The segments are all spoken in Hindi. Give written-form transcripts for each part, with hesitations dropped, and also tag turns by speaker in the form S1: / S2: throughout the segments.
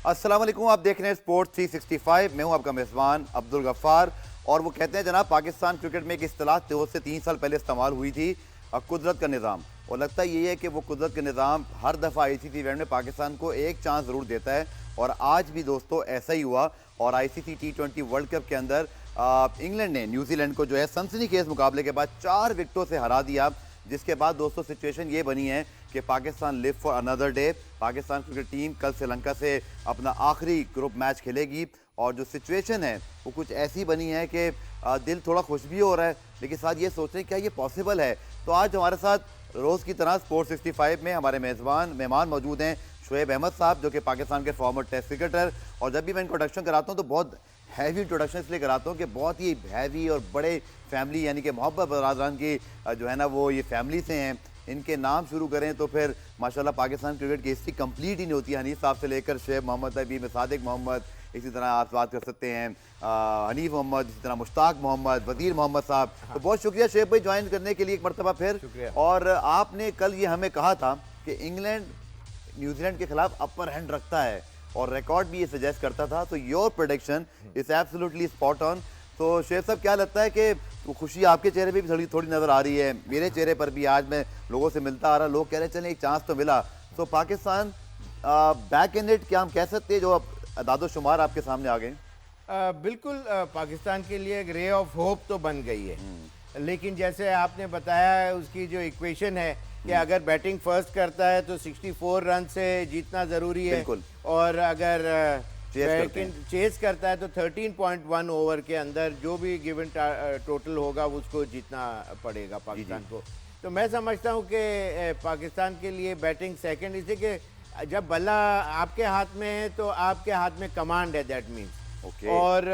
S1: अस्सलाम वालेकुम, आप देख रहे हैं स्पोर्ट्स 365। मैं हूं आपका मेज़बान अब्दुल गफ्फार। और वो कहते हैं जनाब, पाकिस्तान क्रिकेट में एक इस्तिलाह 2 से 3 साल पहले इस्तेमाल हुई थी, कुदरत का निज़ाम। और लगता यही है कि वो कुदरत का निज़ाम हर दफ़ा आईसीसी इवेंट में पाकिस्तान को एक चांस ज़रूर देता है, और आज भी दोस्तों ऐसा ही हुआ। और आईसीसी T20 वर्ल्ड कप के अंदर इंग्लैंड ने न्यूजीलैंड को जो है सनसनीखेज मुकाबले के बाद 4 विकेटों से हरा दिया, जिसके बाद दोस्तों सिचुएशन ये बनी है कि Pakistan live for another day. Pakistan cricket team कल श्रीलंका से अपना आखिरी ग्रुप मैच खेलेगी, और जो सिचुएशन है वो कुछ ऐसी बनी है कि दिल थोड़ा खुश भी हो रहा है, लेकिन साथ ये सोच रहे हैं क्या ये पॉसिबल है। तो आज हमारे साथ रोज़ की तरह स्पोर्ट्स 65 में हमारे मेहमान मौजूद हैं शुएब अहमद साहब, जो कि पाकिस्तान के फॉर्मर टेस्ट क्रिकेटर। और जब भी मैं इंट्रोडक्शन कराता हूँ तो बहुत हैवी इंट्रोडक्शन इसलिए कराता हूँ कि बहुत ही हैवी और बड़े फैमिली यानी कि मोहब्बत बरादरान की जो है ना वो ये फैमिली से हैं। इनके नाम शुरू करें तो फिर माशाल्लाह पाकिस्तान क्रिकेट की हिस्ट्री कंप्लीट ही नहीं होती। हनीफ साहब से लेकर शेब मोहम्मद, अबी सादिक मोहम्मद, इसी तरह आप बात कर सकते हैं हनीफ मोहम्मद, इसी तरह मुश्ताक मोहम्मद, वज़ीर मोहम्मद साहब। तो बहुत शुक्रिया शेब भाई ज्वाइन करने के लिए एक मरतबा फिर। और आपने कल ये हमें कहा था कि इंग्लैंड न्यूजीलैंड के खिलाफ अपर हैंड रखता है, और रिकॉर्ड भी ये सजेस्ट करता था। तो your prediction is absolutely spot on. तो शेख साहब क्या लगता है कि तो खुशी आपके चेहरे पे भी थोड़ी नज़र आ रही है, मेरे चेहरे पर भी आज मैं लोगों से मिलता आ रहा, लोग कह रहे हैं चले एक चांस तो मिला। तो पाकिस्तान बैक इन इट क्या हम कह सकते हैं, जो अब अदादोशुमार आपके सामने आ गए?
S2: बिल्कुल पाकिस्तान के लिए एक रे ऑफ होप तो बन गई है, लेकिन जैसे आपने बताया उसकी जो इक्वेशन है कि अगर बैटिंग फर्स्ट करता है तो 64 रन से जीतना ज़रूरी है, और अगर चेस करता है तो 13.1 ओवर के अंदर जो भी गिवन टोटल होगा उसको जीतना पड़ेगा पाकिस्तान को। तो मैं समझता हूँ कि पाकिस्तान के लिए बैटिंग सेकंड, इसलिए कि जब बल्ला आपके हाथ में है तो आपके हाथ में कमांड है, दैट मीन्स। और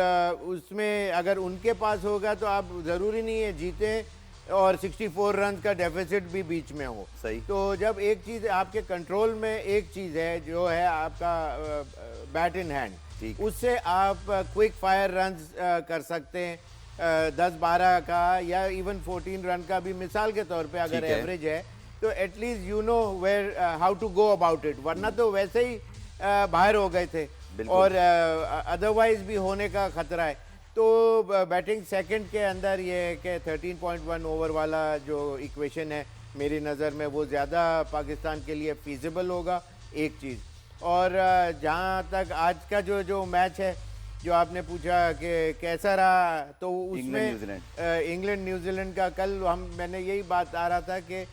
S2: उसमें अगर उनके पास होगा तो आप ज़रूरी नहीं है जीते और 64 रन का डेफिसिट भी बीच में हो।
S1: सही।
S2: तो जब एक चीज़ आपके कंट्रोल में, एक चीज़ है जो है आपका बैट इन हैंड, उससे आप क्विक फायर रन्स कर सकते हैं, 10-12 का या इवन 14 रन का भी मिसाल के तौर पे अगर एवरेज है तो at least you know where how to go about it, वरना तो वैसे ही बाहर हो गए थे और अदरवाइज भी होने का खतरा है। तो बैटिंग सेकंड के अंदर ये है कि 13.1 ओवर वाला जो इक्वेशन है मेरी नज़र में वो ज़्यादा पाकिस्तान के लिए फीजिबल होगा, एक चीज़। और जहाँ तक आज का जो मैच है जो आपने पूछा कि कैसा रहा, तो उसमें इंग्लैंड न्यूजीलैंड का कल मैंने यही बात आ रहा था कि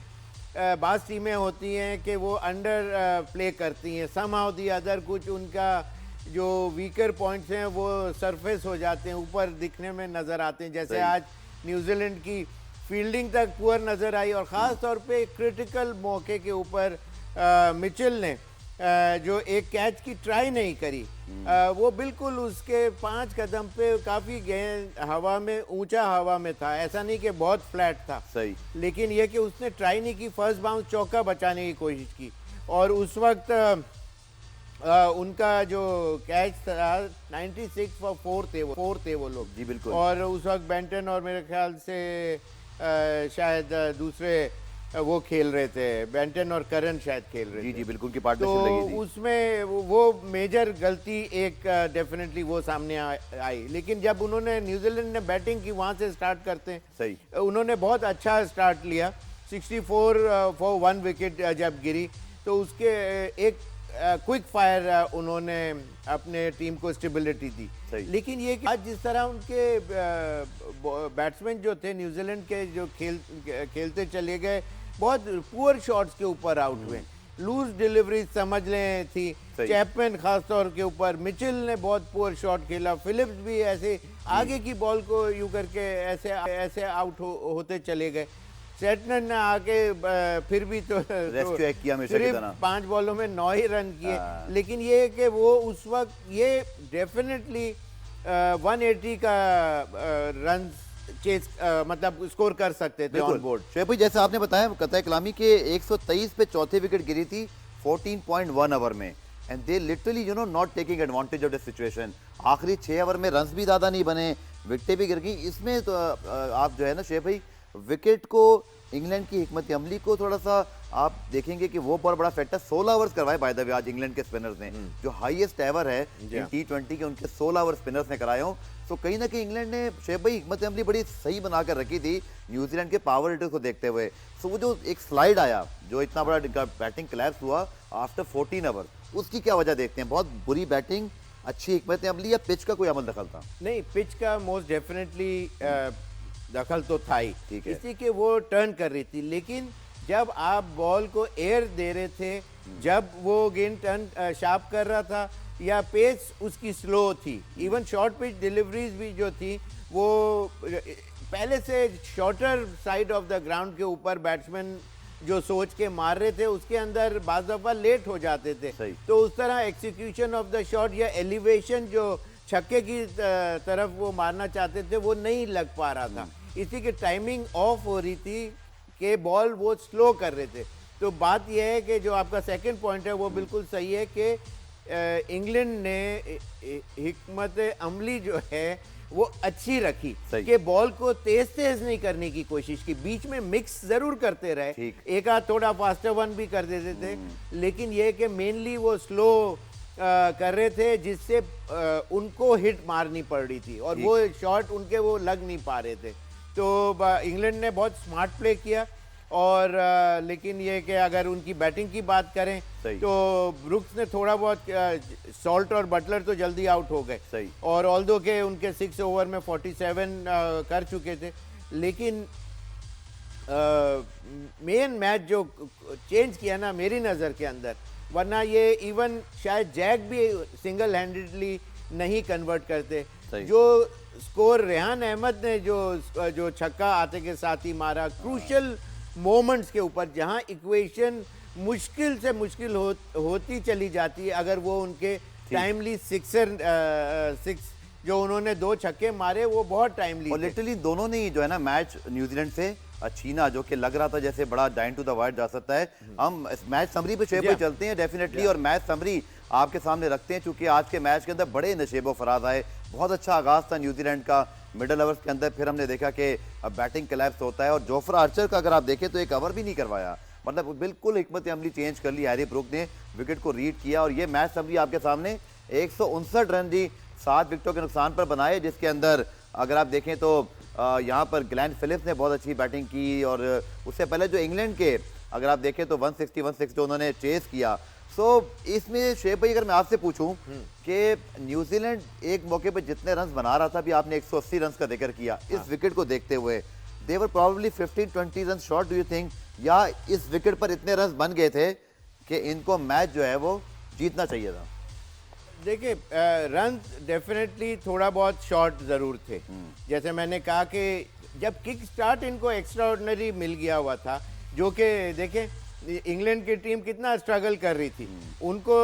S2: बाज़ टीमें होती हैं कि वो अंडर प्ले करती हैं, समहाउ दी अदर कुछ उनका जो वीकर पॉइंट्स हैं वो सरफेस हो जाते हैं, ऊपर दिखने में नज़र आते हैं। जैसे आज न्यूजीलैंड की फील्डिंग तक पुअर नज़र आई, और ख़ास तौर पे क्रिटिकल मौके के ऊपर मिचेल ने जो एक कैच की ट्राई नहीं करी, वो बिल्कुल उसके 5 कदम पे काफ़ी गेंद हवा में, ऊंचा हवा में था, ऐसा नहीं कि बहुत फ्लैट था।
S1: सही।
S2: लेकिन ये कि उसने ट्राई नहीं की, फर्स्ट बाउंस चौका बचाने की कोशिश की, और उस वक्त उनका जो कैच था 96 फॉर 4 थे वो लोग।
S1: जी बिल्कुल।
S2: और उस वक्त बेंटन और मेरे ख्याल से शायद दूसरे वो खेल रहे थे, बेंटन और करन शायद खेल रहे थे।
S1: जी बिल्कुल की पार्टनरशिप लगी थी।
S2: तो उसमें वो मेजर गलती एक डेफिनेटली वो सामने आई। लेकिन जब उन्होंने न्यूजीलैंड ने बैटिंग की, वहाँ से स्टार्ट करते हैं,
S1: सही,
S2: उन्होंने बहुत अच्छा स्टार्ट लिया। 64 फॉर 1 विकेट जब गिरी तो उसके एक क्विक फायर उन्होंने अपने टीम को स्टेबिलिटी दी। लेकिन ये कि आज जिस तरह उनके बैट्समैन जो थे न्यूजीलैंड के जो खेलते चले गए, बहुत पुअर शॉट्स के ऊपर आउट हुए, लूज डिलीवरी समझ लें थी, चैपमैन खास तौर के ऊपर, मिचेल ने बहुत पुअर शॉट खेला, फिलिप्स भी ऐसे आगे की बॉल को यूं करके ऐसे आउट होते चले गए। सेटनर ने आके फिर भी तो
S1: किया,
S2: सिर्फ 5 बॉलों में 9 ही रन किए। लेकिन ये कि वो उस वक्त ये डेफिनेटली 180 का रन चेस मतलब स्कोर कर सकते थे ऑन बोर्ड।
S1: शोएब भाई जैसे आपने बताया कतई कलामी के 123 पे चौथी विकेट गिरी थी 14.1 ओवर में, and they literally you know not taking advantage of the situation. आखिरी 6 ओवर में रन्स भी ज़्यादा नहीं बने, विकेटें भी गिर गई। इसमें तो आप जो है ना शेख भाई विकेट को इंग्लैंड की हिकमत अमली को थोड़ा सा आप देखेंगे कि वो बहुत बड़ा फैक्टर 16 ओवर्स करवाए बाय द वे आज इंग्लैंड के स्पिनर्स ने, जो हाईएस्ट एवर है इन T20 के, उनके 16 ओवर स्पिनर्स ने कराए हों। तो कहीं ना कहीं इंग्लैंड ने शेब भाई हिकमत अमली बड़ी सही बनाकर रखी थी न्यूजीलैंड के पावर हिटर्स को देखते हुए। सो वो जो एक स्लाइड आया, जो इतना बड़ा बैटिंग क्लैप्स हुआ आफ्टर 14 ओवर, उसकी क्या वजह देखते हैं? बहुत बुरी बैटिंग, अच्छी हिकमत अमली, या पिच का कोई अमल दखल था?
S2: नहीं, पिच का मोस्ट डेफिनेटली दखल तो था ही,
S1: ठीक है।
S2: इसी के वो टर्न कर रही थी, लेकिन जब आप बॉल को एयर दे रहे थे, जब वो गेंद टर्न शार्प कर रहा था, या पेस उसकी स्लो थी, इवन शॉर्ट पिच डिलीवरीज भी जो थी वो पहले से shorter side of the ground के ऊपर बैट्समैन जो सोच के मार रहे थे, उसके अंदर बाज़ दफ़ा लेट हो जाते थे। तो उस तरह एक्सिक्यूशन ऑफ द शॉट या एलिवेशन जो छक्के की तरफ वो मारना चाहते थे वो नहीं लग पा रहा था, इसी की टाइमिंग ऑफ हो रही थी कि बॉल वो स्लो कर रहे थे। तो बात यह है कि जो आपका सेकंड पॉइंट है वो बिल्कुल सही है कि इंग्लैंड ने हिकमत अमली जो है वो अच्छी रखी कि बॉल को तेज तेज नहीं करने की कोशिश की, बीच में मिक्स जरूर करते रहे, एक आध थोड़ा फास्टर वन भी कर देते थे, लेकिन ये कि मेनली वो स्लो कर रहे थे, जिससे उनको हिट मारनी पड़ रही थी और वो शॉट उनके वो लग नहीं पा रहे थे। तो इंग्लैंड ने बहुत स्मार्ट प्ले किया, और लेकिन ये कि अगर उनकी बैटिंग की बात करें तो ब्रुक्स ने थोड़ा बहुत, सॉल्ट और बटलर तो जल्दी आउट हो गए, और ऑल्दो के उनके 6 ओवर में 47 कर चुके थे, लेकिन मेन मैच जो चेंज किया ना मेरी नज़र के अंदर, वरना ये इवन शायद जैक भी सिंगल हैंडेडली नहीं कन्वर्ट करते, जो स्कोर रेहान अहमद ने जो छक्का आते के साथ ही मारा, क्रूशल मोमेंट्स के ऊपर, जहां इक्वेशन मुश्किल से मुश्किल होती चली जाती है, अगर वो उनके टाइमली सिक्स जो उन्होंने 2 छक्के मारे वो बहुत टाइमली,
S1: और लिटरली दोनों ने जो है ना मैच न्यूजीलैंड से छीना, जो कि लग रहा था जैसे बड़ा डाइन टू द वाइड जा सकता है। हम मैच समरी पे शोएब भाई चलते हैं डेफिनेटली, और मैच समरी आपके सामने रखते हैं, क्योंकि आज के मैच के अंदर बड़े नशेबो फराज आए। बहुत अच्छा आगाज था न्यूजीलैंड का मिडल ओवर्स के अंदर, फिर हमने देखा कि बैटिंग कोलैप्स होता है, और जोफ्रा आर्चर का अगर आप देखें तो एक ओवर भी नहीं करवाया, मतलब बिल्कुल हिकमत अमली चेंज कर ली। हैरी ब्रूक ने विकेट को रीड किया, और ये मैच समरी आपके सामने 159 रन दी 7 विकेटों के नुकसान पर बनाए, जिसके अंदर अगर आप देखें तो यहाँ पर ग्लेन फिलिप्स ने बहुत अच्छी बैटिंग की, और उससे पहले जो इंग्लैंड के अगर आप देखें तो 160 जो उन्होंने चेस किया। सो इसमें शेब भाई अगर मैं आपसे पूछूं कि न्यूजीलैंड एक मौके पर जितने रन बना रहा था, अभी आपने 180 रन का जिक्र किया, इस विकेट को देखते हुए they were probably 15-20 run short, do you think, या इस विकेट पर इतने रन बन गए थे कि इनको मैच जो है वो जीतना चाहिए था?
S2: देखिए, रन डेफिनेटली थोड़ा बहुत शॉर्ट ज़रूर थे, जैसे मैंने कहा कि जब किक स्टार्ट इनको एक्स्ट्रा ऑर्डिनरी मिल गया हुआ था, जो कि देखें इंग्लैंड की टीम कितना स्ट्रगल कर रही थी, उनको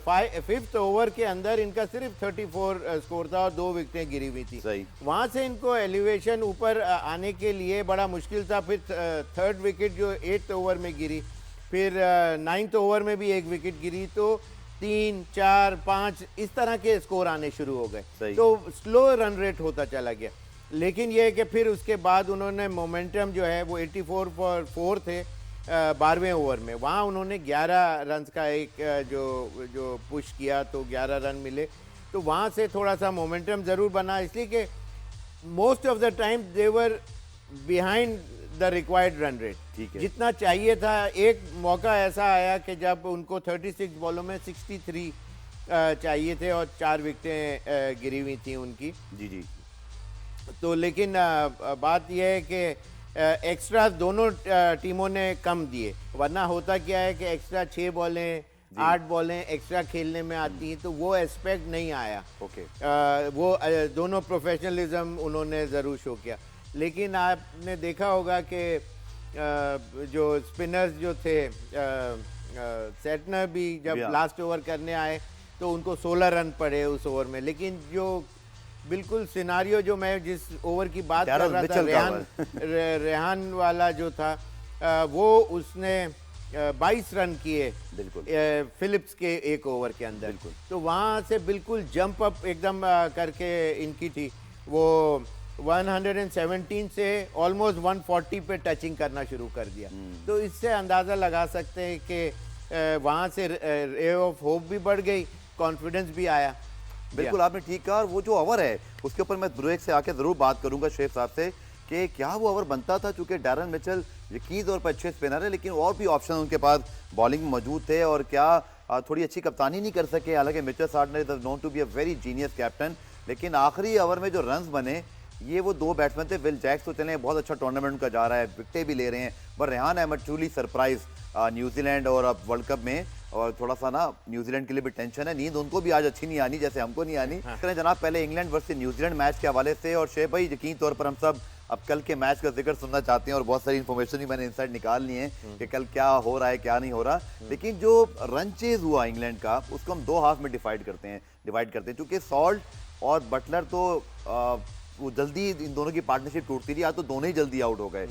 S2: 5th ओवर के अंदर इनका सिर्फ 34 स्कोर था और 2 विकेटें गिरी हुई थी, वहाँ से इनको एलिवेशन ऊपर आने के लिए बड़ा मुश्किल था। फिर 3rd विकेट जो 8th ओवर में गिरी, फिर 9th ओवर में भी 1 विकेट गिरी, तो 3, 4, 5 इस तरह के स्कोर आने शुरू हो गए, तो स्लो रन रेट होता चला गया। लेकिन यह है कि फिर उसके बाद उन्होंने मोमेंटम जो है वो 84 फॉर 4 थे 12वें ओवर में, वहाँ उन्होंने 11 रन का एक जो पुश किया, तो 11 रन मिले, तो वहाँ से थोड़ा सा मोमेंटम ज़रूर बना, इसलिए कि most of the time they're behind the required run rate, जितना चाहिए था। एक मौका ऐसा आया कि जब उनको 36 बॉलों में 63 चाहिए थे और 4 विकेटें गिरी हुई थी उनकी, जी। तो लेकिन बात यह है कि एक्स्ट्रा दोनों टीमों ने कम दिए, वरना होता क्या है कि एक्स्ट्रा 6 बॉलें 8 बॉलें एक्स्ट्रा खेलने में आती हैं, तो वो एस्पेक्ट नहीं आया। वो दोनों प्रोफेशनलिज्म उन्होंने ज़रूर शो किया। लेकिन आपने देखा होगा कि जो स्पिनर्स जो थे, सेटनर भी जब लास्ट ओवर करने आए तो उनको 16 रन पड़े उस ओवर में, लेकिन जो बिल्कुल सिनारियो जो मैं जिस ओवर की बात कर रहा था, रेहान वाला जो था, वो उसने 22 रन किए फिलिप्स के एक ओवर के अंदर, तो वहाँ से बिल्कुल जंप अप एकदम करके इनकी थी वो 117 से ऑलमोस्ट 140 पे टचिंग करना शुरू कर दिया। तो इससे अंदाज़ा लगा सकते हैं कि वहाँ से रे ऑफ होप भी बढ़ गई, कॉन्फिडेंस भी आया।
S1: बिल्कुल आपने ठीक कहा। और वो जो ओवर है उसके ऊपर मैं ब्रेक से आके ज़रूर बात करूंगा शेख साहब से कि क्या वो ओवर बनता था, चूंकि डैरन मिचेल यकीन तौर पर अच्छे स्पिनर है लेकिन और भी ऑप्शन उनके पास बॉलिंग में मौजूद थे, और क्या थोड़ी अच्छी कप्तानी नहीं कर सके। हालांकि Mitchell Santner is known to be a very genius captain, लेकिन आखिरी ओवर में जो रन्स बने ये वो दो बैट्समैन थे। विल जैक्स तो चले बहुत अच्छा टूर्नामेंट का जा रहा है, विकेटें भी ले रहे हैं, पर Rehan Ahmed truly surprise New Zealand और अब वर्ल्ड कप में। और थोड़ा सा ना न्यूजीलैंड के लिए भी टेंशन है, नींद उनको भी आज अच्छी नहीं आनी जैसे हमको नहीं आनी। करें जनाब पहले इंग्लैंड वर्सेस न्यूजीलैंड मैच के हवाले से। और शेख भाई यकीन तौर पर हम सब अब कल के मैच का जिक्र सुनना चाहते हैं और बहुत सारी इन्फॉर्मेशन भी मैंने इनसाइड निकाल ली है कि कल क्या हो रहा है क्या नहीं हो रहा। लेकिन जो रन चेज हुआ इंग्लैंड का उसको हम दो हाफ में डिवाइड करते हैं क्योंकि सॉल्ट और बटलर तो वो जल्दी इन दोनों की पार्टनरशिप टूटती थी, आज तो दोनों ही जल्दी आउट हो गए।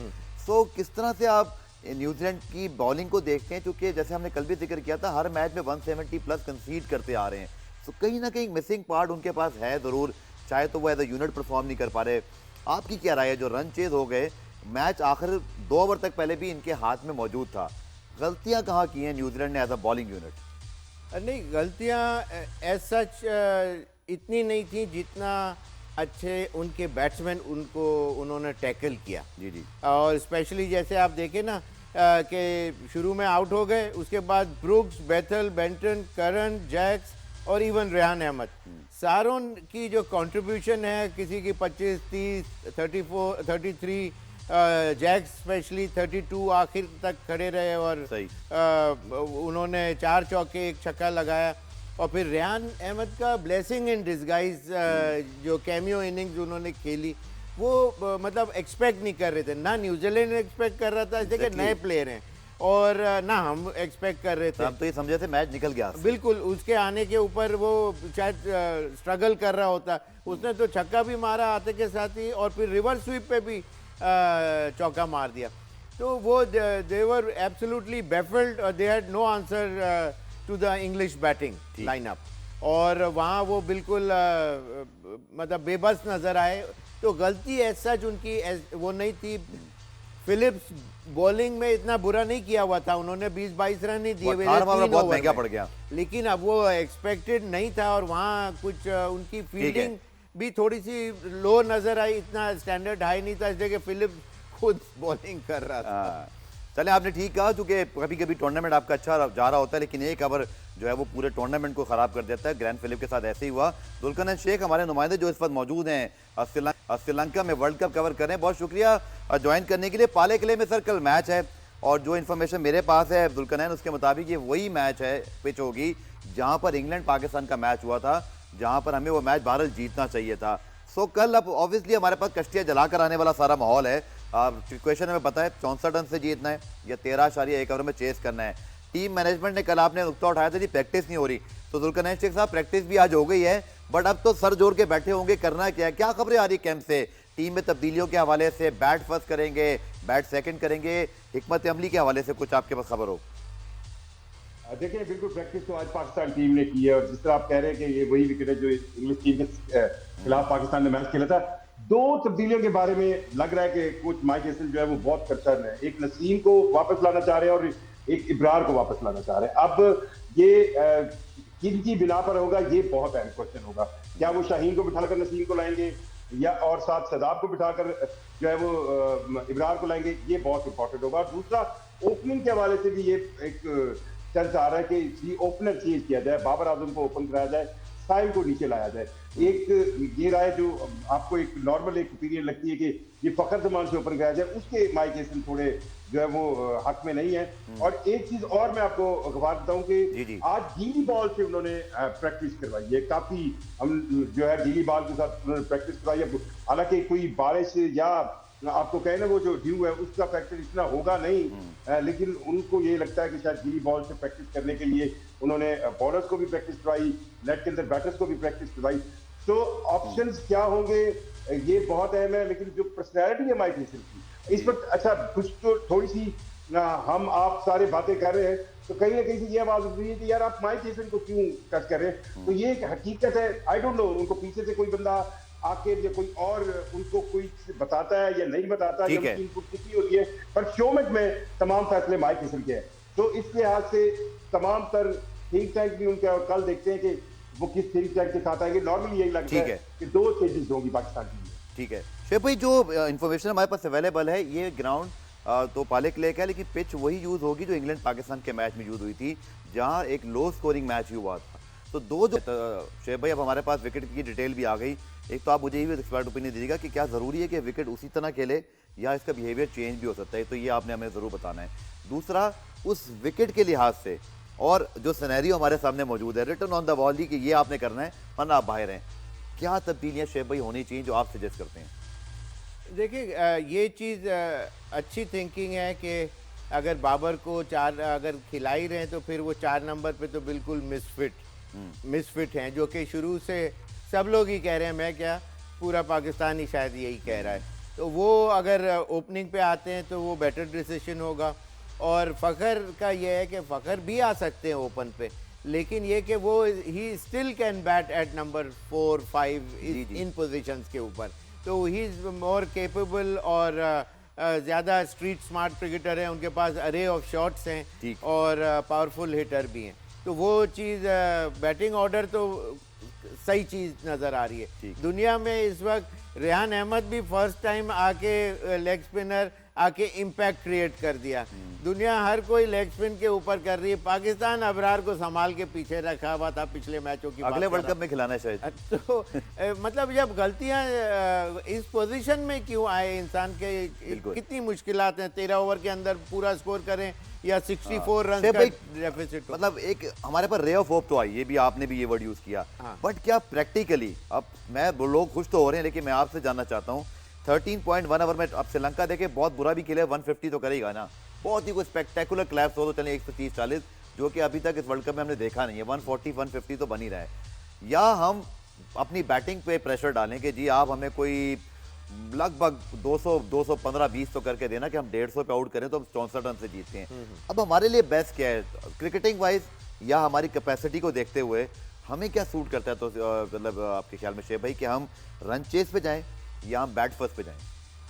S1: सो किस तरह से आप न्यूजीलैंड की बॉलिंग को देखते हैं, क्योंकि जैसे हमने कल भी जिक्र किया था हर मैच में 170 प्लस कंसीड करते आ रहे हैं, तो कहीं ना कहीं मिसिंग पार्ट उनके पास है ज़रूर, चाहे तो वो एज अ यूनिट परफॉर्म नहीं कर पा रहे। आपकी क्या राय है, जो रन चेज हो गए मैच आखिर 2 ओवर तक पहले भी इनके हाथ में मौजूद था, गलतियां कहाँ की हैं न्यूजीलैंड ने एज अ बॉलिंग यूनिट?
S2: नहीं, गलतियां एज सच इतनी नहीं थी जितना अच्छे उनके बैट्समैन उन्होंने टैकल किया।
S1: जी जी।
S2: और स्पेशली जैसे आप देखें ना कि शुरू में आउट हो गए, उसके बाद ब्रुक्स, बेथल, बेंटन, करन, जैक्स और इवन रेहान अहमद, सारों की जो कंट्रीब्यूशन है, किसी की 25, 30, 34, 33, जैक्स स्पेशली 32 आखिर तक खड़े रहे और उन्होंने 4 चौके 1 छक्का लगाया। और फिर रेहान अहमद का ब्लेसिंग इन डिस्गाइज जो कैमियो इनिंग्स उन्होंने खेली वो मतलब एक्सपेक्ट नहीं कर रहे थे, ना न्यूजीलैंड एक्सपेक्ट कर रहा था, जैसे कि नए प्लेयर हैं, और ना हम एक्सपेक्ट कर रहे थे।
S1: हम तो ये समझे थे मैच निकल गया।
S2: बिल्कुल, उसके आने के ऊपर वो शायद स्ट्रगल कर रहा होता। उसने तो छक्का भी मारा आते के साथ ही, और फिर रिवर्स स्वीप पे भी चौका मार दिया। तो वो they were absolutely baffled, they had no answer to the English batting lineup, और वहाँ वो बिल्कुल मतलब बेबस नजर आए। तो गलती एज सच उनकी वो नहीं थी। फिलिप्स बॉलिंग में इतना बुरा नहीं किया हुआ था, उन्होंने 20-22 रन ही दिए हुए थे,
S1: बहुत महंगा पड़ गया,
S2: लेकिन अब वो एक्सपेक्टेड नहीं था, और वहाँ कुछ उनकी फील्डिंग भी थोड़ी सी लो नजर आई, इतना स्टैंडर्ड हाई नहीं था, इसलिए कि फिलिप्स खुद बॉलिंग कर रहा था।
S1: चले आपने ठीक कहा, क्योंकि कभी कभी टूर्नामेंट आपका अच्छा जा रहा होता है लेकिन एक ओवर जो है वो पूरे टूर्नामेंट को खराब कर देता है। ग्रैंड फिलिप के साथ ऐसे ही हुआ। जुल्करनैन शेख हमारे नुमाइंदे जो इस वक्त मौजूद हैं श्रीलंका में वर्ल्ड कप कवर कर रहे हैं, बहुत शुक्रिया ज्वाइन करने के लिए। पाले किले में सर कल मैच है, और जो इन्फॉर्मेशन मेरे पास है जुल्करनैन, उसके मुताबिक ये वही मैच है, पिच होगी जहाँ पर इंग्लैंड पाकिस्तान का मैच हुआ था, जहाँ पर हमें वो मैच बहरहाल जीतना चाहिए था। सो कल अब ऑब्वियसली हमारे पास कश्तियाँ जलाकर आने वाला सारा माहौल है। क्वेश्चन हमें पता है 64 रन से जीतना है या 13.1 ओवर में चेस करना है। टीम मैनेजमेंट ने कल आपने नुकता उठाया था जी प्रैक्टिस नहीं हो रही, तो जुल्करनैन शेख साहब प्रैक्टिस भी आज हो गई है, बट अब तो सर जोड़ के बैठे होंगे, करना क्या है, क्या खबरें आ रही कैंप से, टीम में तब्दीलियों के हवाले से, बैट फर्स्ट करेंगे, बैट सेकंड करेंगे, हिकमत अमली के हवाले से कुछ आपके पास खबर हो?
S3: देखिए, बिल्कुल प्रैक्टिस तो आज पाकिस्तान टीम ने की है, और जिस तरह आप कह रहे हैं कि ये वही विकेट है जो इंग्लिश टीम के खिलाफ पाकिस्तान ने मैच खेला था। 2 तब्दीलियों के बारे में लग रहा है कि कोच माइक हेसल जो है वो बहुत कंसर्न है। एक नसीम को वापस लाना चाह रहे हैं और एक इब्रार को वापस लाना चाह रहे हैं। अब ये किनकी बिना पर होगा, ये बहुत अहम क्वेश्चन होगा। क्या वो शाहीन को बिठाकर नसीम को लाएंगे, या और साथ सदाब को बिठाकर जो है वो इब्रार को लाएंगे, ये बहुत इंपॉर्टेंट होगा। दूसरा, ओपनिंग के हवाले से भी ये एक चर्चा आ रहा है कि ओपनर चेंज किया जाए, बाबर आजम को ओपन कराया जाए, साइम को नीचे लाया जाए। एक ये राय जो आपको एक नॉर्मल एक ओपिनियन लगती है कि ये फखर जमान से ओपन कराया जाए, उसके माइक हेसन थोड़े जो है वो हक में नहीं है। और एक चीज और मैं आपको अखबार बताऊं कि आज गीली बॉल से उन्होंने प्रैक्टिस करवाई है, काफी हम जो है गीली बॉल के साथ उन्होंने प्रैक्टिस करवाई है। हालांकि कोई बारिश या आपको कहे ना वो जो ड्यू है उसका फैक्टर इतना होगा नहीं, लेकिन उनको ये लगता है कि शायद गीली बॉल से प्रैक्टिस करने के लिए उन्होंने बॉलर्स को भी प्रैक्टिस करवाई, नेट के अंदर बैटर्स को भी प्रैक्टिस करवाई। तो ऑप्शंस क्या होंगे ये बहुत अहम है, लेकिन जो पर्सनैलिटी है माइक हेसन की इस वक्त, अच्छा कुछ तो थोड़ी सी हम आप सारे बातें कर रहे हैं तो कहीं ना कहीं से ये आवाज उठ रही है कि यार आप माइक हेसन को क्यों टच कर रहे हैं। तो ये एक हकीकत है, आई डोंट नो, उनको पीछे से कोई बंदा आके या कोई और उनको कोई बताता है या नहीं बताता, या
S1: ठीक है।
S3: उनकी इनपुट कितनी होती है, पर शोमेट में तमाम फैसले माइक हिसल के हैं। तो इस लिहाज से तमाम तर थिंक टैंक भी उनके, और कल देखते हैं कि वो किस थिंक टैंक के साथ आएंगे। नॉर्मली यही लगता
S1: ठीक
S3: है
S1: है।
S3: कि 2 स्टेजेस होंगी पाकिस्तान की।
S1: ठीक है शेख भाई, जो इन्फॉर्मेशन हमारे पास अवेलेबल है, ये ग्राउंड तो पालेक लेक है, लेकिन पिच वही यूज होगी जो इंग्लैंड पाकिस्तान के मैच में यूज हुई थी, जहां एक लो स्कोरिंग मैच हुआ था। तो दो जो शेख भाई, अब हमारे पास विकेट की डिटेल भी आ गई। एक तो आप मुझे ये भी एक्सपर्ट ओपिनियन दीजिएगा कि क्या ज़रूरी है कि विकेट उसी तरह खेले या इसका बिहेवियर चेंज भी हो सकता है, तो ये आपने हमें ज़रूर बताना है। दूसरा, उस विकेट के लिहाज से और जो सिनेरियो हमारे सामने मौजूद है, रिटर्न ऑन द वॉल ही कि ये आपने करना है वरना आप बाहर हैं, क्या तब्दीलियाँ शेख भाई होनी चाहिए जो आप सजेस्ट करते हैं?
S2: देखिए ये चीज़ अच्छी थिंकिंग है कि अगर बाबर को 4 अगर खिला ही रहे हैं तो फिर वो 4 नंबर पे तो बिल्कुल मिसफिट हैं, जो कि शुरू से सब लोग ही कह रहे हैं, मैं क्या पूरा पाकिस्तान ही शायद यही कह रहा है। तो वो अगर ओपनिंग पे आते हैं तो वो बेटर डिसीजन होगा। और फ़खर का ये है कि फ़खर भी आ सकते हैं ओपन पे, लेकिन ये कि वो ही still can bat at number 4, 5 in positions के ऊपर, तो ही इज़ मोर केपेबल और ज़्यादा स्ट्रीट स्मार्ट क्रिकेटर हैं, उनके पास अरे ऑफ शॉट्स हैं और पावरफुल हिटर भी हैं। तो वो चीज़ बैटिंग ऑर्डर तो सही चीज़ नज़र आ रही है। दुनिया में इस वक्त रेहान अहमद भी फर्स्ट टाइम आके लेग स्पिनर आके इम्पैक्ट क्रिएट कर दिया। दुनिया हर कोई लेग स्पिन के ऊपर कर रही है। पाकिस्तान अबरार को संभाल के पीछे रखा हुआ था पिछले मैचों की,
S1: अगले वर्ल्ड कप में खिलाना है शायद।
S2: तो मतलब जब गलतियां इस पोजीशन में क्यों आए इंसान के, कितनी मुश्किलात हैं। 13 ओवर के अंदर पूरा स्कोर करें या 64 रन का डेफिसिट।
S1: मतलब एक हमारे पास रे ऑफ होप तो आई, ये भी आपने भी ये वर्ड यूज किया, बट क्या प्रैक्टिकली, अब मैं लोग खुश तो हो रहे हैं, लेकिन मैं आपसे जानना चाहता हूँ 13.1 ओवर में अब श्रीलंका देखे बहुत बुरा भी खेले, 150 तो करेगा ना, बहुत ही कोई स्पेक्टेकुलर क्लैप्स हो तो चले 130-40, जो कि अभी तक इस वर्ल्ड कप में हमने देखा नहीं है। 140-150 तो बन ही रहा है। या हम अपनी बैटिंग पे प्रेशर डालें कि जी आप हमें कोई लगभग 200, 215, 20 तो करके देना कि हम 150 पे आउट करें तो हम 64 रन से जीतते हैं। अब हमारे लिए बेस्ट क्या है क्रिकेटिंग वाइज, या हमारी कैपेसिटी को देखते हुए हमें क्या सूट करता है? तो मतलब आपके ख्याल में शेख भाई कि हम रन चेस पे जाएं या हम बैट फर्स्ट पे जाएं?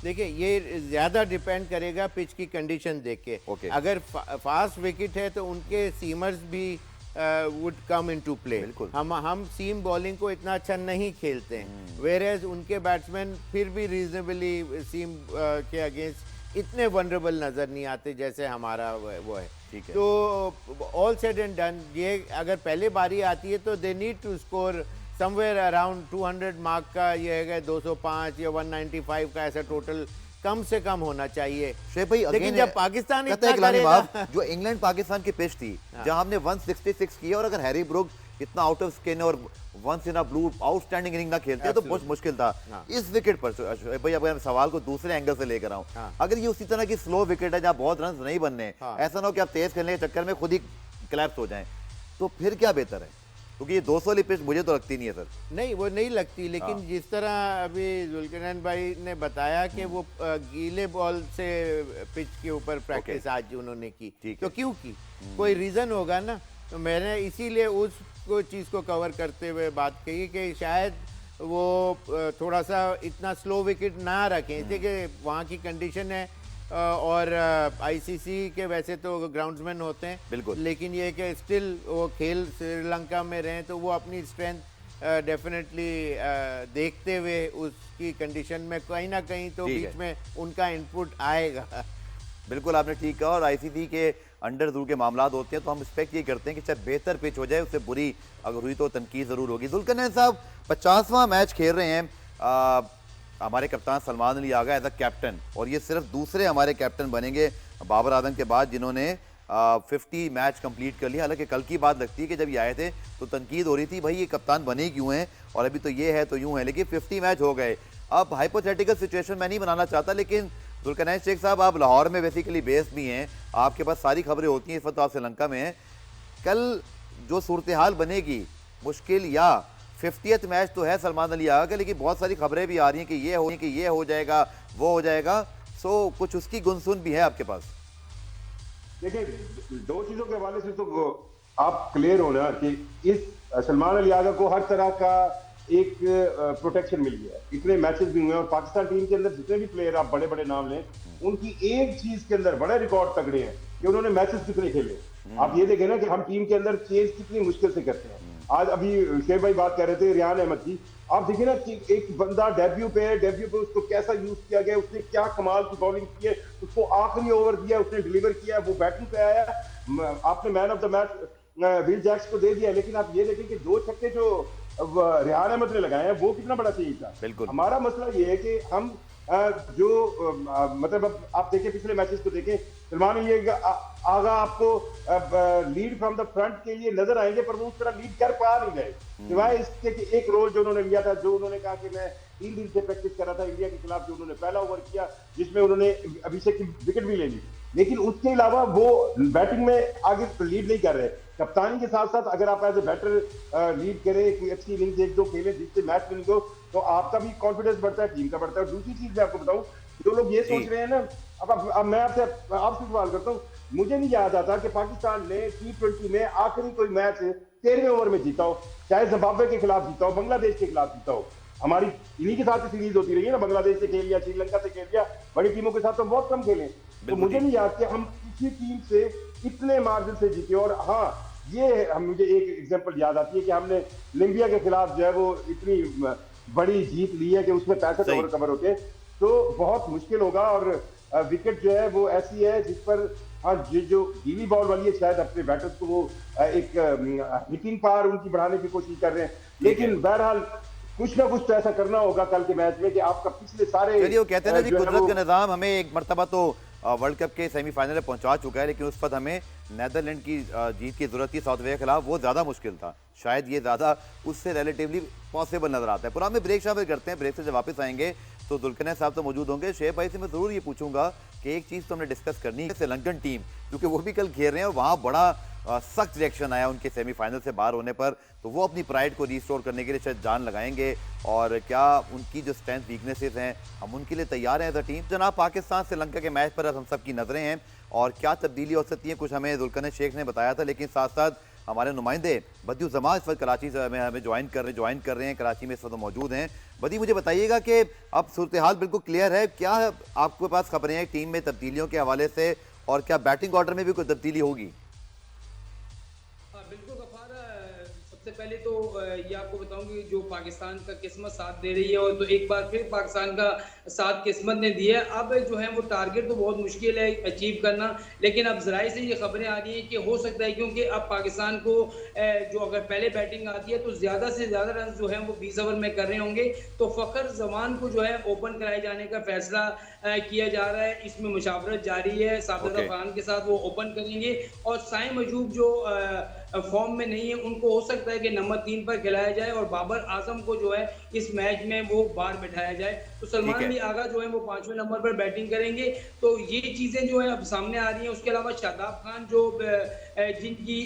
S2: देखिए ये ज़्यादा डिपेंड करेगा पिच की कंडीशन देख के। अगर फास्ट विकेट है तो उनके सीमर्स भी वुड कम इनटू प्ले। हम सीम बॉलिंग को इतना अच्छा नहीं खेलते हैं, वेयरएज उनके बैट्समैन फिर भी रीजनेबली सीम के अगेंस्ट इतने वनरेबल नज़र नहीं आते जैसे हमारा वो है।
S1: ठीक है।
S2: तो ऑल सेड एंड डन, ये अगर पहले बारी आती है तो they need to score somewhere around 200 mark का, ये है 205 या 195 का ऐसा टोटल कम से कम होना चाहिए।
S1: शेख भाई
S2: लेकिन जब पाकिस्तान इतना
S1: करेगा, जो इंग्लैंड पाकिस्तान की पिच थी जहां हमने 166 किया, और अगर हैरी ब्रूक इतना आउट ऑफ स्किन और once in a blue outstanding inning ना खेलते तो बहुत मुश्किल था। इस विकेट पर भाई अगर मैं सवाल को दूसरे एंगल से लेकर आऊं, अगर ये उसी तरह की स्लो विकेट है जहां बहुत रन नहीं बनने, ऐसा ना हो कि आप तेज खेलने के चक्कर में खुद ही क्लैप्स हो जाएं, तो फिर क्या बेहतर है? क्योंकि ये 200 वाली पिच मुझे तो लगती नहीं है सर।
S2: नहीं, वो नहीं लगती, लेकिन जिस तरह अभी जुल्करनैन भाई ने बताया कि वो गीले बॉल से पिच के ऊपर प्रैक्टिस आज उन्होंने की, तो क्यों की? कोई रीज़न होगा ना। तो मैंने इसीलिए उस चीज़ को कवर करते हुए बात कही कि शायद वो थोड़ा सा इतना स्लो विकेट ना रखें, इसलिए कि वहाँ की कंडीशन है और आईसीसी के वैसे तो ग्राउंड्समैन होते हैं,
S1: बिल्कुल,
S2: लेकिन ये कि स्टिल वो खेल श्रीलंका में रहें तो वो अपनी स्ट्रेंथ डेफिनेटली देखते हुए उसकी कंडीशन में कहीं ना कहीं तो बीच में उनका इनपुट आएगा।
S1: बिल्कुल आपने ठीक कहा। और आईसीसी के अंडर रूल के मामला होते हैं तो हम रिस्पेक्ट ये करते हैं कि चाहे बेहतर पिच हो जाए, उससे बुरी अगर हुई तो तनकीद ज़रूर होगी। जुल्करनैन साहब 50वां मैच खेल रहे हैं, हमारे कप्तान Salman Ali Agha as a captain, और ये सिर्फ दूसरे हमारे कैप्टन बनेंगे बाबर आजम के बाद जिन्होंने 50 मैच कंप्लीट कर लिया। हालांकि कल की बात लगती है कि जब ये आए थे तो तनकीद हो रही थी भाई ये कप्तान बने क्यों हैं, और अभी तो ये है तो यूं है, लेकिन 50 मैच हो गए। अब हाइपोथेटिकल सिचुएशन मैं नहीं बनाना चाहता, लेकिन जुल्करनैन शेख साहब आप लाहौर में बेसिकली बेस भी हैं, आपके पास सारी खबरें होती हैं, इस वक्त आप श्रीलंका में हैं। कल जो सूरत हाल बनेगी मुश्किल, या 50th मैच तो है सलमान अली आगा का, लेकिन बहुत सारी खबरें भी आ रही हैं कि ये हो जाएगा, वो हो जाएगा, सो कुछ उसकी गुनसुन भी है आपके पास?
S3: देखिए, दो चीजों के हवाले से तो आप क्लियर हो ना कि इस सलमान अली आगा को हर तरह का एक प्रोटेक्शन मिल गया है। इतने मैचेस भी हुए हैं और पाकिस्तान टीम के अंदर जितने भी प्लेयर आप बड़े बड़े नाम लें, उनकी एक चीज के अंदर बड़े रिकॉर्ड तगड़े हैं कि उन्होंने मैचेस कितने खेले। आप ये देखें ना कि हम टीम के अंदर चेंज कितनी मुश्किल से करते हैं। आज अभी शेर भाई बात कर रहे थे रियान अहमद की, आप देखिए ना कि एक बंदा डेब्यू पे उसको कैसा यूज किया गया, उसने क्या कमाल की बॉलिंग की है, उसको आखिरी ओवर दिया, उसने डिलीवर किया, वो बैटिंग पे आया। आपने man of the match Will Jacks को दे दिया, लेकिन आप ये देखें कि 2 छक्के जो रियान अहमद ने लगाए हैं वो कितना बड़ा चाहिए था।
S1: बिल्कुल।
S3: हमारा मसला ये है कि हम मतलब अब आप देखें पिछले मैचेस को देखें, सलमान ये आगा आपको लीड फ्रॉम द फ्रंट के लिए नजर आएंगे, पर वो उस तरह लीड कर पा नहीं रहे, सिवाय इसके कि एक रोल जो उन्होंने लिया था, जो उन्होंने कहा कि मैं 3 दिन से प्रैक्टिस कर रहा था इंडिया के खिलाफ, जो उन्होंने पहला ओवर किया जिसमें उन्होंने अभिषेक की विकेट भी ले ली, लेकिन उसके अलावा वो बैटिंग में आगे लीड नहीं कर रहे। कप्तानी के साथ साथ अगर आप एज ए बैटर लीड करें, कोई अच्छी इनिंग्स 1-2 खेलें जिससे मैच विनिंग हो, तो आपका भी कॉन्फिडेंस बढ़ता है, टीम का बढ़ता है। दूसरी चीज मैं आपको बताऊं, जो लोग ये सोच रहे हैं ना, अब मैं आपसे सवाल करता हूं, मुझे नहीं याद आता कि पाकिस्तान ने T20 में आखिरी कोई मैच 13वें ओवर में जीता हो, चाहे जिम्बाब्वे के खिलाफ जीता हो, बांग्लादेश के खिलाफ जीता हो। हमारी इन्हीं के साथ सीरीज होती रही है ना, बांग्लादेश से खेल लिया, श्रीलंका से खेल लिया, बड़ी टीमों के साथ तो बहुत कम खेले। तो मुझे नहीं याद कि हम किसी टीम से इतने मार्जिन से जीते। और हाँ, ये मुझे एक एग्जांपल याद आती है कि हमने लिम्बिया के खिलाफ जो है वो इतनी बड़ी जीत ली है कि उसमें 65 ओवर कवर होते हैं, तो बहुत मुश्किल होगा। और विकेट जो है वो ऐसी है जिस पर हाँ जो गीली बॉल वाली है, शायद अपने बैटर्स को वो एक हिटिंग पावर उनकी बढ़ाने की कोशिश कर रहे हैं, लेकिन बहरहाल कुछ ना कुछ तो ऐसा करना होगा कल के मैच में कि आपका पिछले सारे,
S1: चलिए वो कहते हैं ना जी, कुदरत का निज़ाम हमें एक मरतबा तो वर्ल्ड कप के सेमीफाइनल में पहुंचा चुका है, लेकिन उस वक्त हमें नेदरलैंड की जीत की जरूरत थी साउथ अफ्रीका के खिलाफ, वो ज़्यादा मुश्किल था। शायद ये ज़्यादा उससे रिलेटिवली पॉसिबल नजर आता है। पूरा हमें ब्रेक शामिल करते हैं, ब्रेक से जब वापस आएंगे तो दुलकरनैन साहब तो मौजूद होंगे। शेख भाई से मैं ज़रूर ये पूछूंगा कि एक चीज़ तो हमने डिस्कस करनी है, श्रीलंकन टीम क्योंकि वो भी कल खेल रहे हैं और वहाँ बड़ा सख्त रिएक्शन आया उनके सेमीफाइनल से बाहर होने पर, तो वो अपनी प्राइड को रिस्टोर करने के लिए शायद जान लगाएंगे। और क्या उनकी जो स्ट्रेंथ वीकनेसेस हैं हम उनके लिए तैयार हैं एज अ टीम। जनाब, पाकिस्तान श्रीलंका के मैच पर अब हम सबकी नजरें हैं और क्या तब्दीली हो सकती है, कुछ हमें दुलकरनैन शेख ने बताया था, लेकिन साथ साथ हमारे नुमाइंदे बदी जमा इस वक्त कराची से हमें ज्वाइन कर रहे हैं, कराची में इस वक्त मौजूद हैं। बदी, मुझे बताइएगा कि अब सूरत हाल बिल्कुल क्लियर है, क्या आपके पास खबरें हैं टीम में तब्दीलियों के हवाले से, और क्या बैटिंग ऑर्डर में भी कोई तब्दीली होगी?
S4: बिल्कुल गफार, सबसे पहले तो ये आपको बताऊंगी जो पाकिस्तान का किस्मत साथ दे रही है, और तो एक बार फिर पाकिस्तान का साथ किस्मत ने दिया है। अब जो है वो टारगेट तो बहुत मुश्किल है अचीव करना, लेकिन अब ज़राए से ये खबरें आ रही हैं कि हो सकता है, क्योंकि अब पाकिस्तान को जो अगर पहले बैटिंग आती है तो ज़्यादा से ज़्यादा रन जो है वो 20 ओवर में कर रहे होंगे, तो फ़खर जमान को जो है ओपन कराए जाने का फैसला किया जा रहा है। इसमें मुशावरत जारी है, साबिर खान के साथ वो ओपन करेंगे, और साइम मजूब जो फॉर्म में नहीं है उनको हो सकता है कि नंबर 3 पर खिलाया जाए और बाबर आजम को जो है इस मैच में वो बाहर बिठाया जाए। तो सलमान अली आगा जो है वो 5वें नंबर पर बैटिंग करेंगे। तो ये चीजें जो है अब सामने आ रही हैं। उसके अलावा शादाब खान जो जिनकी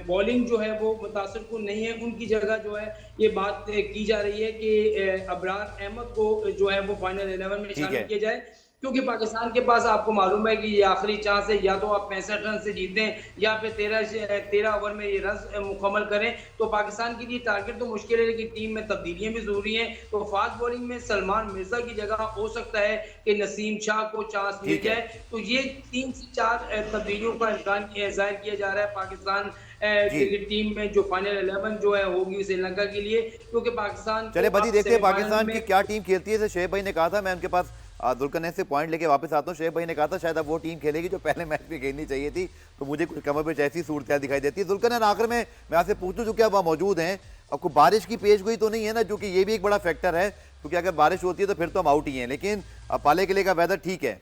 S4: बॉलिंग जो है वो मुतासिर कुन नहीं है, उनकी जगह जो है ये बात की जा रही है कि अबरार अहमद को जो है वो फाइनल 11 में शामिल किया जाए, क्योंकि पाकिस्तान के पास आपको मालूम है कि ये आखिरी चांस है, या तो आप 65 रन से जीतें या फिर 13 ओवर में ये रन मुकम्मल करें। तो पाकिस्तान के लिए टारगेट तो मुश्किल है, लेकिन टीम में तब्दीलियां भी जरूरी हैं। तो फास्ट बॉलिंग में सलमान मिर्जा की जगह हो सकता है कि नसीम शाह को चांस मिल जाए। तो ये 3 से 4 तब्दीलियों का इम्कान जाहिर किया जा रहा है पाकिस्तान क्रिकेट टीम में, जो फाइनल 11 जो है होगी श्रीलंका के लिए, क्योंकि पाकिस्तान
S1: चले बदी देखते हैं पाकिस्तान की क्या टीम खेलती है। शेख भाई ने कहा था, मैं उनके पास दुलकरनैन से पॉइंट लेके वापस आता हूँ। शेख भाई ने कहा था शायद अब वो टीम खेलेगी जो पहले मैच में खेलनी चाहिए थी, तो मुझे कुछ कमर पे ऐसी सूरत दिखाई देती है। दुलकरनैन, आखिर में मैं आपसे पूछूं, जो क्या वहाँ मौजूद हैं, आपको बारिश की पेशगोई तो नहीं है ना, जो कि ये भी एक बड़ा फैक्टर है, क्योंकि अगर बारिश होती है तो फिर तो हम आउट ही हैं, लेकिन पाले किले का वेदर ठीक है?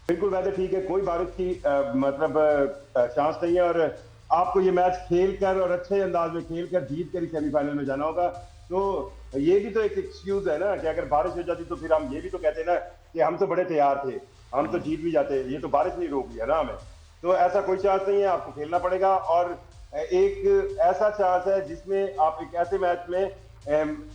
S3: बिल्कुल वेदर ठीक है, कोई बारिश की मतलब चांस नहीं है, और आपको ये मैच खेल कर और अच्छे अंदाज में खेल कर जीत कर ही सेमीफाइनल में जाना होगा। तो ये भी तो एक एक्सक्यूज है ना कि अगर बारिश हो जाती तो फिर हम ये भी तो कहते ना कि हम तो बड़े तैयार थे, हम तो जीत भी जाते, ये तो बारिश नहीं रोक लिया ना हमें। तो ऐसा कोई चांस नहीं है, आपको खेलना पड़ेगा, और एक ऐसा चांस है जिसमें आप एक ऐसे मैच में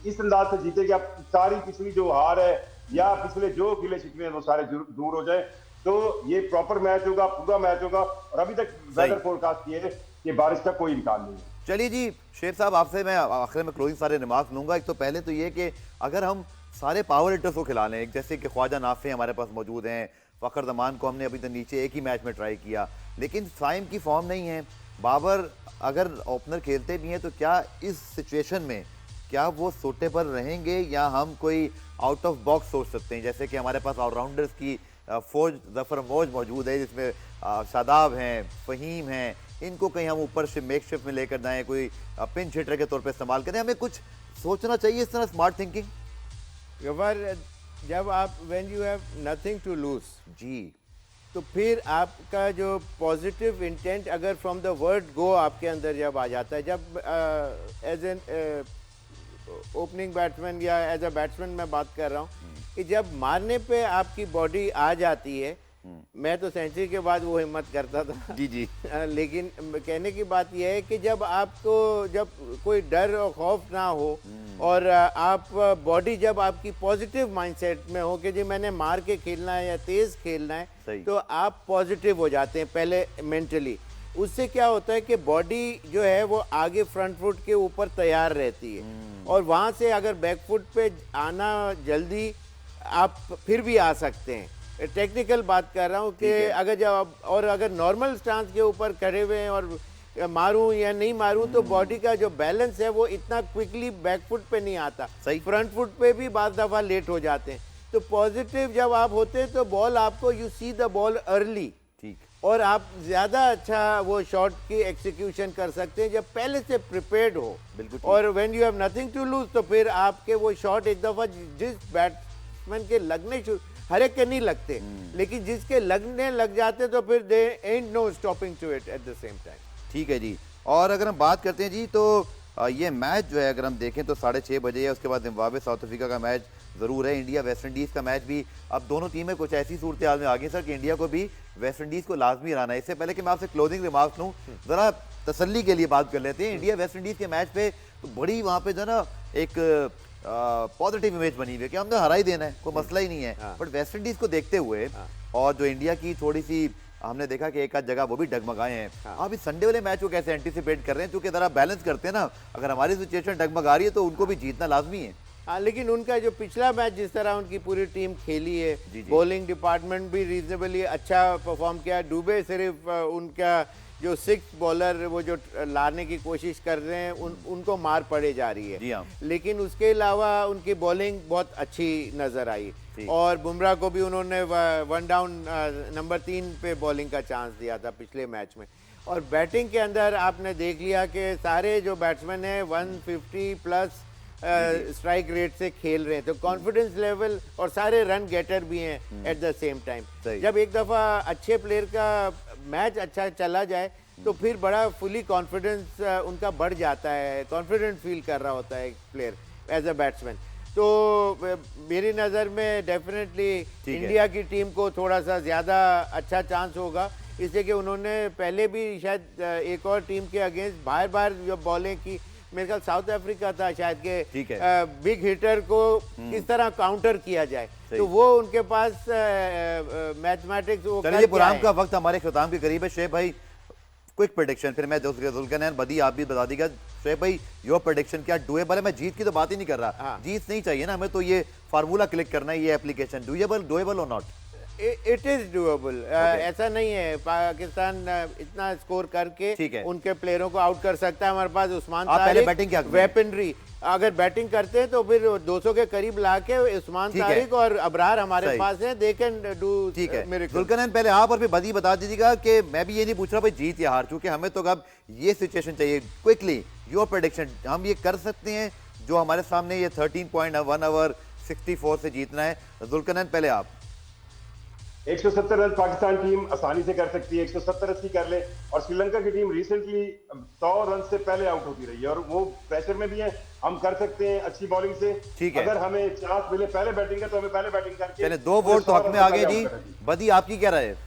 S3: इस अंदाज से जीते कि आप सारी पिछली जो हार है या पिछले जो गिले शिकवे हैं वो सारे दूर हो जाए। तो ये प्रॉपर मैच होगा, पूरा मैच होगा, और अभी तक वेदर फोरकास्ट किए कि बारिश का कोई इम्कान नहीं है।
S1: चलिए जी शेर साहब, आपसे मैं आखिर में क्लोजिंग सारे रिमार्क लूंगा। एक तो पहले तो ये कि अगर हम सारे पावर हिटर्स को खिला लें, जैसे कि ख्वाजा नाफे हमारे पास मौजूद हैं, फ़खर जमान को हमने अभी तक नीचे एक ही मैच में ट्राई किया, लेकिन साइम की फॉर्म नहीं है, बाबर अगर ओपनर खेलते भी हैं तो क्या इस सिचुएशन में क्या वो सूटेबल रहेंगे, या हम कोई आउट ऑफ बॉक्स सोच सकते हैं? जैसे कि हमारे पास ऑलराउंडर्स की फौज जफर मौज मौजूद है, जिसमें शादाब हैं, फ़हीम हैं, इनको कहीं हम ऊपर से मेक शिफ्ट में लेकर जाएं, कोई पिंच हिटर के तौर पे इस्तेमाल करें। हमें कुछ सोचना चाहिए इस तरह, स्मार्ट थिंकिंग।
S2: गफार, जब आप when you have nothing to lose
S1: जी,
S2: तो फिर आपका जो पॉजिटिव इंटेंट अगर फ्रॉम द वर्ड गो आपके अंदर जब आ जाता है, जब एज एन ओपनिंग बैट्समैन या एज अ बैट्समैन मैं बात कर रहा हूँ कि जब मारने पे आपकी बॉडी आ जाती है, मैं तो सेंचुरी के बाद वो हिम्मत करता था
S1: जी जी,
S2: लेकिन कहने की बात यह है कि जब आपको जब कोई डर और खौफ ना हो और आप बॉडी जब आपकी पॉजिटिव माइंडसेट में हो कि जी मैंने मार के खेलना है या तेज खेलना है, तो आप पॉजिटिव हो जाते हैं पहले मेंटली। उससे क्या होता है कि बॉडी जो है वो आगे फ्रंट फुट के ऊपर तैयार रहती है, और वहाँ से अगर बैक फुट पे आना जल्दी आप फिर भी आ सकते हैं। टेक्निकल बात कर रहा हूँ कि अगर जब और अगर नॉर्मल स्टांस के ऊपर खड़े हुए हैं और मारूं या नहीं मारूं, तो बॉडी का जो बैलेंस है वो इतना क्विकली बैक फुट पे नहीं आता, फ्रंट फुट पे भी बार दफ़ा लेट हो जाते हैं। तो पॉजिटिव जब आप होते हैं तो बॉल आपको, you see the ball early, ठीक, और आप ज़्यादा अच्छा वो शॉट की एग्जीक्यूशन कर सकते हैं जब पहले से प्रिपेयर्ड हो। बिल्कुल। और when you have nothing to lose, तो फिर आपके वो शॉट एक दफ़ा जिस बैट्समैन के लगने हर एक के नहीं लगते, लेकिन जिसके लगने लग जाते तो फिर they and no stopping to it at the same time.
S1: ठीक है जी। और अगर हम बात करते हैं जी, तो ये मैच जो है अगर हम देखें तो 6:30 बजे है, उसके बाद जिम्बाब्वे साउथ अफ्रीका का मैच ज़रूर है, इंडिया वेस्ट इंडीज़ का मैच भी। अब दोनों टीमें कुछ ऐसी सूरत हाल में आ गई सर कि इंडिया को भी वेस्ट इंडीज़ को लाजमी हराना है। इससे पहले कि मैं आपसे क्लोजिंग रिमार्क्स लूँ, ज़रा तसल्ली के लिए बात कर लेते हैं। इंडिया वेस्ट इंडीज़ के मैच पे तो बड़ी वहाँ पे जो है ना एक पॉजिटिव इमेज बनी हुई है कि हमने हरा ही देना है, कोई मसला ही नहीं है। बट वेस्ट इंडीज़ को देखते हुए और जो इंडिया की थोड़ी सी हमने देखा कि एक आध जगह वो भी डगमगाए हैं। आप इस संडे वाले मैच को कैसे एंटिसिपेट कर रहे हैं? क्योंकि जरा बैलेंस करते हैं ना, अगर हमारी सिचुएशन डगमगा रही है तो उनको भी जीतना लाजमी है।
S2: हाँ, लेकिन उनका जो पिछला मैच जिस तरह उनकी पूरी टीम खेली है, बॉलिंग डिपार्टमेंट भी रीजनेबली अच्छा परफॉर्म किया। डुबे सिर्फ उनका जो 6 बॉलर वो जो लाने की कोशिश कर रहे हैं उनको मार पड़े जा रही है।
S1: जी हाँ।
S2: लेकिन उसके अलावा उनकी बॉलिंग बहुत अच्छी नज़र आई, और बुमराह को भी उन्होंने 1 डाउन नंबर 3 पे बॉलिंग का चांस दिया था पिछले मैच में। और बैटिंग के अंदर आपने देख लिया कि सारे जो बैट्समैन हैं 150 प्लस स्ट्राइक रेट से खेल रहे हैं, तो कॉन्फिडेंस लेवल, और सारे रन गेटर भी हैं एट द सेम टाइम। जब एक दफ़ा अच्छे प्लेयर का मैच अच्छा चला जाए तो फिर बड़ा फुली कॉन्फिडेंस उनका बढ़ जाता है, कॉन्फिडेंट फील कर रहा होता है एक प्लेयर एज अ बैट्समैन। तो मेरी नज़र में डेफिनेटली इंडिया की टीम को थोड़ा सा ज़्यादा अच्छा चांस होगा, इसलिए कि उन्होंने पहले भी शायद एक और टीम के अगेंस्ट बार बार जो बॉलें की, मेरे ख्याल साउथ अफ्रीका था शायद के, बिग हिटर को किस तरह काउंटर किया जाए, तो वो उनके पास मैथमेटिक्स वो।
S1: चलिए, प्रोग्राम का वक्त हमारे खिताम के करीब है। शेख भाई, क्विक प्रेडिक्शन, फिर मैं जुल्करनैन बदी आप भी बता दीजिएगा। शेख भाई, योर प्रेडिक्शन क्या डुएबल है? मैं जीत की तो बात ही नहीं कर रहा, जीत नहीं चाहिए ना हमें, तो ये फार्मूला क्लिक करना है, ये एप्लीकेशन डुएबल और नॉट?
S2: It is doable. ऐसा नहीं है पाकिस्तान इतना स्कोर करके उनके प्लेयरों को आउट कर सकता है। हमारे पास उस्मान तारिक वेपनरी, अगर बैटिंग करते हैं तो फिर 200 के करीब लाके उस्मान तारिक और अबरार हमारे पास है, दे कैन डू।
S1: ठीक है जुल्करनैन, पहले आप और फिर बदी बता दीजिएगा कि मैं भी ये नहीं पूछ रहा भाई जीत या हार, चूंकि हमें तो अब ये सिचुएशन चाहिए। क्विकली योर प्रेडिक्शन, हम ये कर सकते हैं जो हमारे सामने ये 13.1 ओवर 64 से जीतना है। जुल्करनैन, पहले आप।
S3: 170 रन पाकिस्तान टीम आसानी से कर सकती है, 170 रन कर ले। और श्रीलंका की टीम रिसेंटली 100 रन से पहले आउट होती रही है और वो प्रेशर में भी है, हम कर सकते हैं अच्छी बॉलिंग से। ठीक है, अगर हमें चांस मिले पहले बैटिंग का तो हमें पहले बैटिंग करके।
S1: चलिए, 2 वोट तो हक में आ गए जी। बदी, आपकी क्या राय है?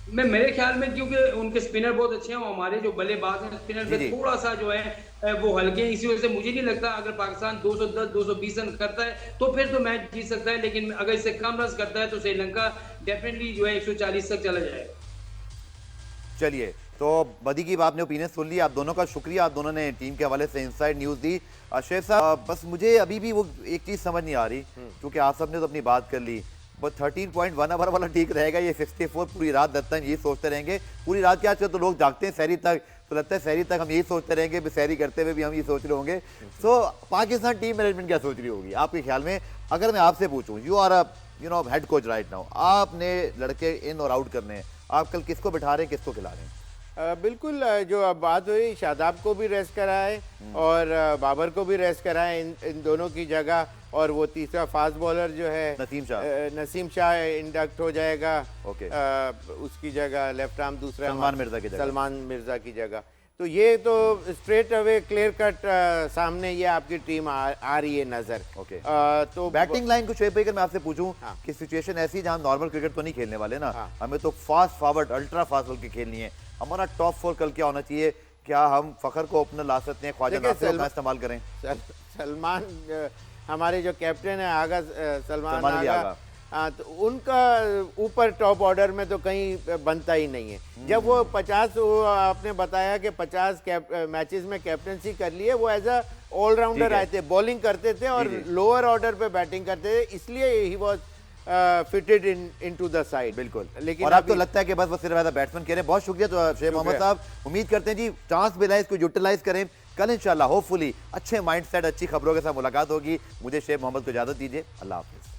S4: मेरे ख्याल में क्योंकि उनके स्पिनर बहुत अच्छे हैं, हमारे जो बल्लेबाज हैं स्पिनर पे थोड़ा सा जो है वो हल्के हैं, इसी वजह से मुझे नहीं लगता अगर पाकिस्तान 210-220 रन करता है तो फिर तो मैच जीत सकता है, लेकिन अगर इससे कम रन करता है तो श्रीलंका डेफिनेटली जो है 140 तक चला जाएगा।
S1: चलिए तो बदी की आपने ओपिनियन सुन ली, आप दोनों का शुक्रिया, आप दोनों ने टीम के हवाले से इनसाइड न्यूज़ दी। शेख साहब, बस मुझे अभी भी वो एक चीज़ समझ नहीं आ रही, क्योंकि आप सब ने तो अपनी बात कर ली, बस 13.1 ओवर वाला ठीक रहेगा, ये 64 पूरी रात लगता है, यही सोचते रहेंगे पूरी रात। क्या आजकल तो लोग जागते हैं सहरी तक, तो लगता है सहरी तक हम यही सोचते रहेंगे, सहरी करते हुए भी हम ये सोच रहे होंगे। सो पाकिस्तान टीम मैनेजमेंट क्या सोच रही होगी आपके ख्याल में? अगर मैं आपसे पूछूं, you are a head coach right now, आपने लड़के इन और आउट करने हैं, आप कल किसको बिठा रहे हैं, किसको खिला रहे हैं?
S2: बिल्कुल, जो अब बात हुई, शादाब को भी रेस्ट कराए और बाबर को भी रेस्ट कराए इन दोनों की जगह, और वो तीसरा फास्ट बॉलर जो है नसीम शाह इंडक्ट हो जाएगा
S1: ओके।
S2: उसकी जगह लेफ्ट आर्म दूसरा
S1: सलमान मिर्जा की जगह,
S2: सलमान मिर्जा की जगह। तो ये तो स्ट्रेट अवे क्लियर कट सामने ये आपकी टीम आ रही है नजर।
S1: ओके।
S2: तो
S1: बैटिंग लाइन को शुएब भाई, अगर मैं आपसे पूछूं कि सिचुएशन ऐसी जहां नॉर्मल क्रिकेट तो नहीं खेलने वाले ना, हमें तो fast forward ultra fast ball की खेलनी है, हमारा टॉप 4 कल क्या होना चाहिए? क्या हम फखर को ओपनर ला सकते हैं, ख्वाजा नासिर का इस्तेमाल करें?
S2: सलमान हमारे जो कैप्टन है आगा, सलमान आगा, तो उनका ऊपर टॉप ऑर्डर में तो कहीं बनता ही नहीं है। जब वो 50 आपने बताया कि 50 मैचेस में कैप्टनसी कर लिए, वो एज अ ऑलराउंडर आए थे, बॉलिंग करते थे और लोअर ऑर्डर पे बैटिंग करते थे, इसलिए he was fitted into the side.
S1: बिल्कुल।
S2: लेकिन
S1: और अब तो लगता है कि बस वो सिर्फ बैट्समैन कह रहे हैं। बहुत शुक्रिया तो शेख मोहम्मद साहब, उम्मीद करते हैं जी चांस मिला है, इसको यूटिलाइज करें। कल इंशाल्लाह होपफुली अच्छे माइंडसेट, अच्छी खबरों के साथ मुलाकात होगी। मुझे शेख मोहम्मद को इजाजत दीजिए, अल्लाह हाफिज।